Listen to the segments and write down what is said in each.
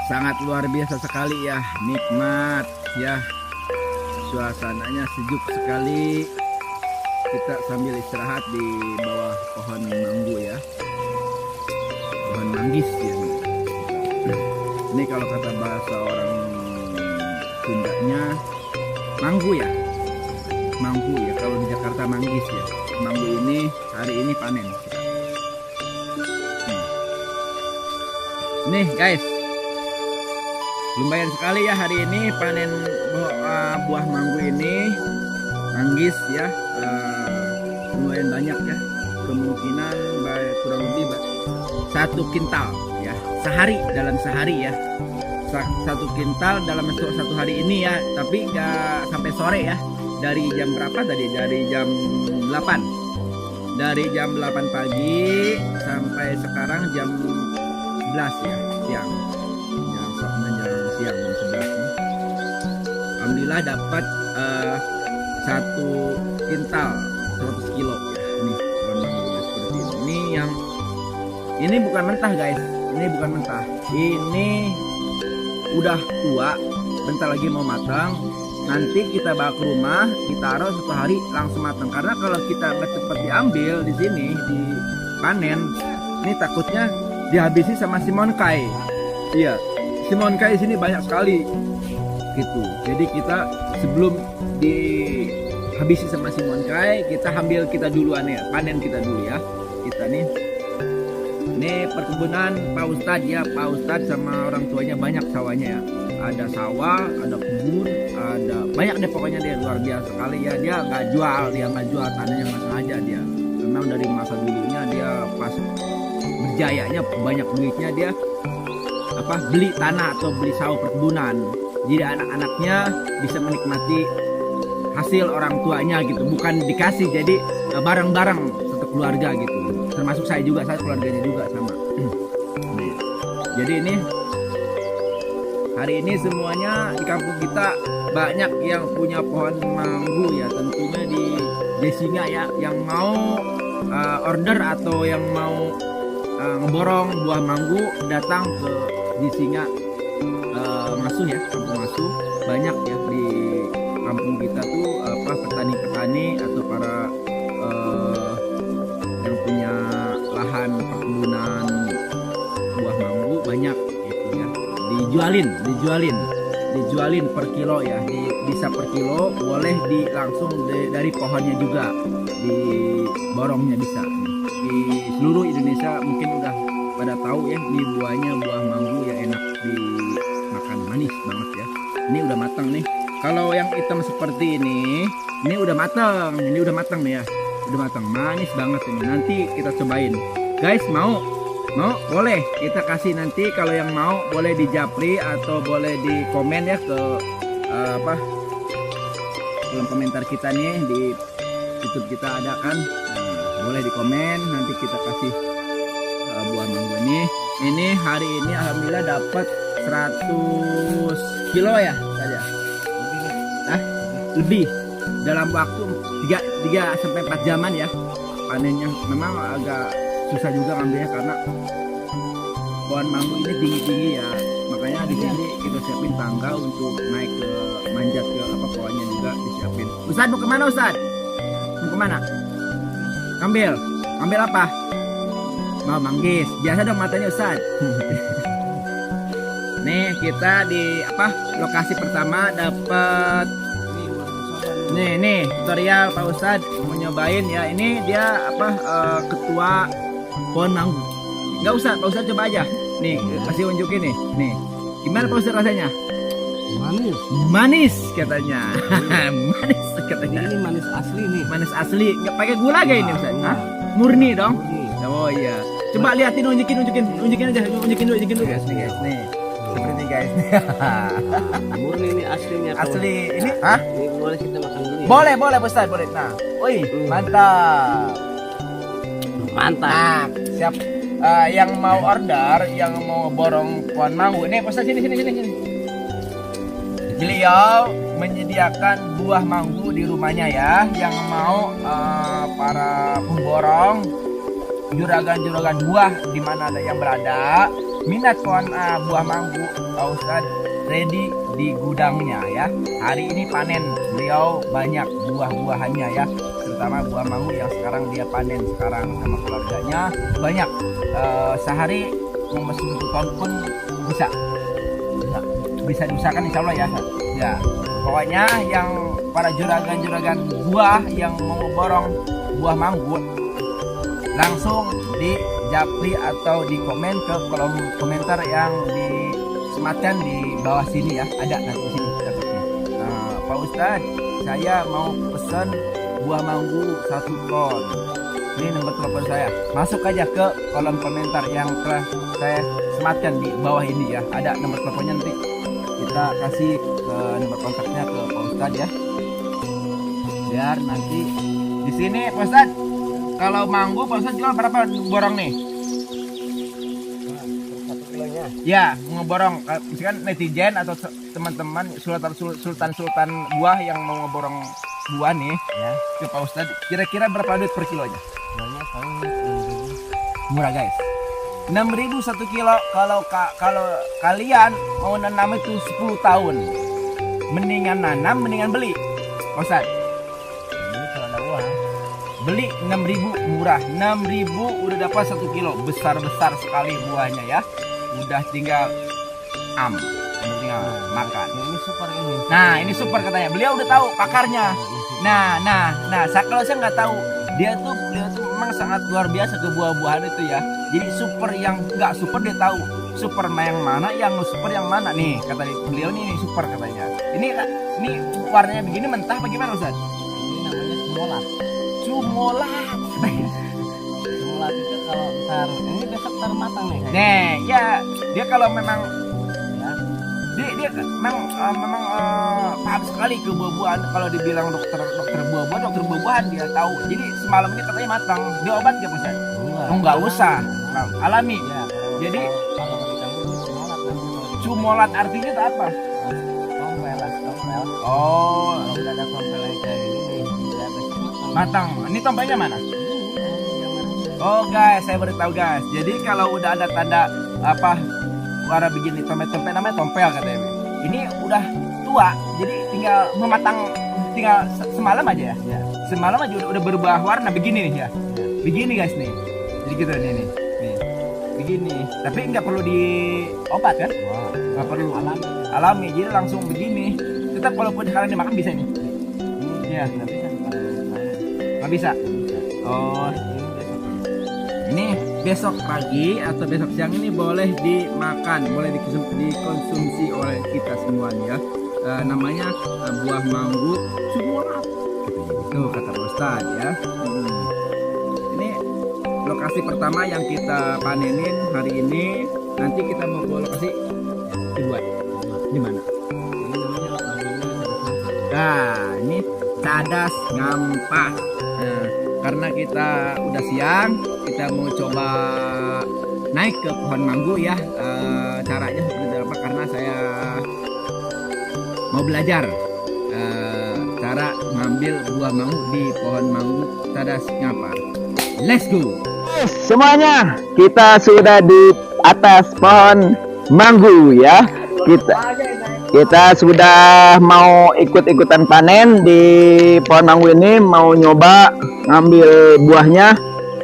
Sangat luar biasa sekali ya, nikmat ya, suasananya sejuk sekali. Kita sambil istirahat di bawah pohon manggu ya, pohon manggis ya. Ini kalau kata bahasa orang Sundanya manggu ya, manggu ya. Kalau di Jakarta manggis ya. Manggu ini hari ini panen. Nih guys, lumayan sekali ya hari ini panen buah manggu ini, manggis ya. Lumayan banyak ya, kemungkinan kurang lebih 1 kintal ya sehari, dalam sehari ya, 1 kintal dalam satu hari ini ya. Tapi nggak sampai sore ya. Dari jam berapa tadi? Dari jam 8, dari jam 8 pagi sampai sekarang jam 11 ya, siang. Menjelang siang jam 11 nih. Alhamdulillah dapat 1 kintal 100 kilo ya. Nih warna seperti ini. Ini bukan mentah guys. Ini bukan mentah. Ini udah tua, bentar lagi mau matang. Nanti kita bawa ke rumah, kita taruh 1 hari langsung matang. Karena kalau kita nggak cepat diambil di sini, dipanen, ini takutnya dihabisi sama simonkai. Iya, simonkai di sini banyak sekali gitu. Jadi kita sebelum dihabisi sama simonkai, kita ambil kita duluan ya, panen kita dulu ya. Kita nih, ini perkebunan Pak Ustadz ya, Pak Ustadz sama orang tuanya banyak sawahnya ya. Ada sawah, ada kebun, ada banyak deh pokoknya, dia luar biasa sekali ya. Dia nggak jual tanahnya, nggak sengaja dia. Memang dari masa dulunya dia pas berjayanya banyak duitnya, dia beli tanah atau beli sawah perkebunan. Jadi anak-anaknya bisa menikmati hasil orang tuanya gitu, bukan dikasih. Jadi bareng-bareng satu keluarga gitu. Termasuk saya juga, saya keluarganya juga sama. Jadi ini hari ini semuanya di kampung kita banyak yang punya pohon manggu ya. Tentunya di Jesinga ya, yang mau order atau yang mau ngeborong buah manggu datang ke Jesinga Masuh ya, kampung Masuh. Banyak ya di kampung kita tuh petani-petani atau para yang punya lahan perkebunan buah manggu banyak gitu ya. Dijualin per kilo ya, bisa per kilo, boleh langsung dari pohonnya juga, diborongnya bisa. Di seluruh Indonesia mungkin udah pada tahu ya, ini buah manggu ya, enak dimakan, manis banget ya. Ini udah matang nih. Kalau yang hitam seperti ini udah matang, nih ya, udah matang, manis banget ini. Nanti kita cobain, guys. Mau boleh kita kasih nanti, kalau yang mau boleh di japri atau boleh di komen ya ke kolom komentar kita nih di YouTube kita ada kan. Boleh di komen, nanti kita kasih buah mangga ini hari ini alhamdulillah dapat 100 kilo ya saja. Lebih dalam waktu 3 sampai 4 jaman ya panennya. Memang agak susah juga ngambilnya karena pohon manggu ini tinggi ya, makanya di sini kita siapin tangga untuk naik ke manjat ke pohonnya juga disiapin. Ustadz mau kemana Ustadz? Mau kemana? Ambil apa? Mau manggis. Biasa dong matanya Ustadz. Nih kita di lokasi pertama dapat. Nih tutorial Pak Ustadz mau nyobain ya. Ini dia ketua pohon manggu. Nggak usah, Pak Ustadz coba aja. Nih kasih unjukin nih. Gimana Pak Ustadz rasanya? Manis katanya. Manis katanya. Ini manis asli nih. Manis asli. Nggak pakai gula kayak ini Ustadz? Murni dong. Oh iya. Coba liatin, unjukin aja. Unjukin dulu guys. Nih guys. Nih. Seperti ini guys. Murni ini aslinya. Asli ini? Ini boleh kita makan dulu ya? Boleh Pak Ustadz, boleh. Nah, mantap. Nah, siap. Yang mau order, yang mau borong pohon manggu, nih Pak Ustadz, sini. Beliau menyediakan buah manggu di rumahnya ya. Yang mau para pemborong juragan-juragan buah di mana ada yang berada, minat pohon buah manggu, Pak Ustadz ready di gudangnya ya. Hari ini panen beliau banyak buah-buahannya ya, terutama buah manggu yang sekarang dia panen sekarang sama keluarganya banyak. Sehari mau mesin 1 ton pun bisa diusahakan insya Allah ya. Ya pokoknya yang para juragan-juragan buah yang mau ngeborong buah manggu langsung di japri atau di komen ke kolom komentar yang disematkan di bawah sini ya, ada nanti di sini dapetnya. Pak Ustadz saya mau pesan buah manggu 1 ton, ini nomor telepon saya, masuk aja ke kolom komentar yang telah saya sematkan di bawah ini ya, ada nomor teleponnya, nanti kita kasih nomor kontaknya ke Pak Ustadz ya, biar nanti di sini Pak Ustadz. Kalau manggu Pak Ustadz jual berapa borong nih? 1 kilonya. Ya, ngeborong misalkan netizen atau teman-teman sultan buah yang mau ngeborong buah nih ya ke Pak Ustadz, kira-kira berapa duit per kilonya? Kilonya paling 6.000. Murah guys. 6.000 1 kilo. Kalau kalian mau nanam itu 10 tahun, mendingan nanam mendingan beli Pak Ustadz. Ini kalau ada uang Beli 6.000 murah, 6.000 udah dapat 1 kilo, besar-besar sekali buahnya ya. Udah tinggal tinggal makan. ini super ini. Nah ini super katanya, beliau udah tahu pakarnya. Nah kalau saya nggak tahu, beliau tuh memang sangat luar biasa ke buah-buahan itu ya. Jadi super yang nggak super dia tahu, super yang mana, yang super yang mana nih, kata beliau ini super katanya. Ini warnanya begini mentah bagaimana Ustaz? Ini namanya sumolat. Sumolat. Sumolat itu kalau ntar ini besok ntar matang nih. Nih ya, dia kalau memang Ya. dia memang paham sekali ke buah-buahan. Kalau dibilang dokter buah-buahan dia tahu. Jadi semalam ini katanya matang. Dia obat nggak Ustaz? Enggak usah. Nah, alami. Ya, Jadi kalau di kamu itu sumolat namanya. sumolat artinya itu apa? Tompel. Oh, Kalau udah ada tompel yang kayak gini nih, dia besok matang. Ini tompelnya mana? Oh guys, saya baru tahu guys. Jadi kalau udah ada tanda apa warna begini tompel namanya tompel katanya. Ini udah tua, jadi tinggal mematang, tinggal semalam aja ya. Ya. Semalam aja udah berubah warna begini nih ya. Begini guys nih. Jadi gitu nih. Begini. Tapi nggak perlu diobat kan? Wah, Nggak perlu alami. jadi langsung begini. Tetap walaupun sekarang dimakan bisa nih. Ini Ya, nggak bisa dipakai. nggak bisa. Oh, ini besok pagi atau besok siang ini boleh dimakan, boleh dikonsumsi oleh kita semua nih ya. Namanya buah manggu sumolat. Itu kata Pak Ustadz ya. Ini lokasi pertama yang kita panenin hari ini. Nanti kita mau ke lokasi kedua. Di mana? Ini namanya lokasinya Nah, ini Cadas Ngampas. Nah, karena kita udah siang, kita mau coba naik ke pohon manggu ya. Caranya seperti apa? Karena saya mau belajar cara ngambil buah manggu di pohon manggu Cadas Ngampas. Let's go. Semuanya, kita sudah di atas pohon manggu ya. Kita sudah mau ikut-ikutan panen di pohon manggu ini, mau nyoba ngambil buahnya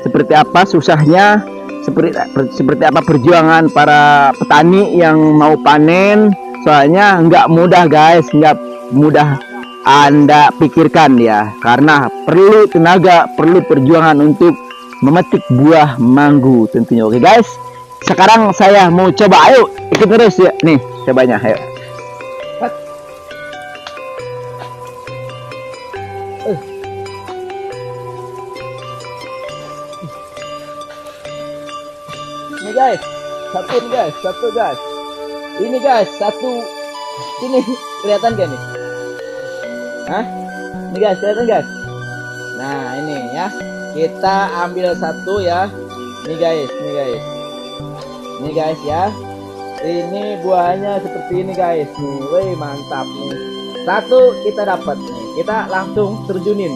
seperti apa susahnya, seperti apa perjuangan para petani yang mau panen. Soalnya nggak mudah guys, nggak mudah Anda pikirkan ya, karena perlu tenaga, perlu perjuangan untuk memetik buah manggu tentunya. Oke guys, sekarang saya mau coba, ayo ikut terus ya, nih cobanya, ayo. Ini guys, satu guys. Ini guys, satu. Ini kelihatan gak nih? Hah? Ini guys, kelihatan guys? Nah, ini ya. Kita ambil satu ya. Nih guys. Nih guys ya. Ini buahnya seperti ini guys. Nih, wih mantap nih. Satu kita dapat nih. Kita langsung terjunin.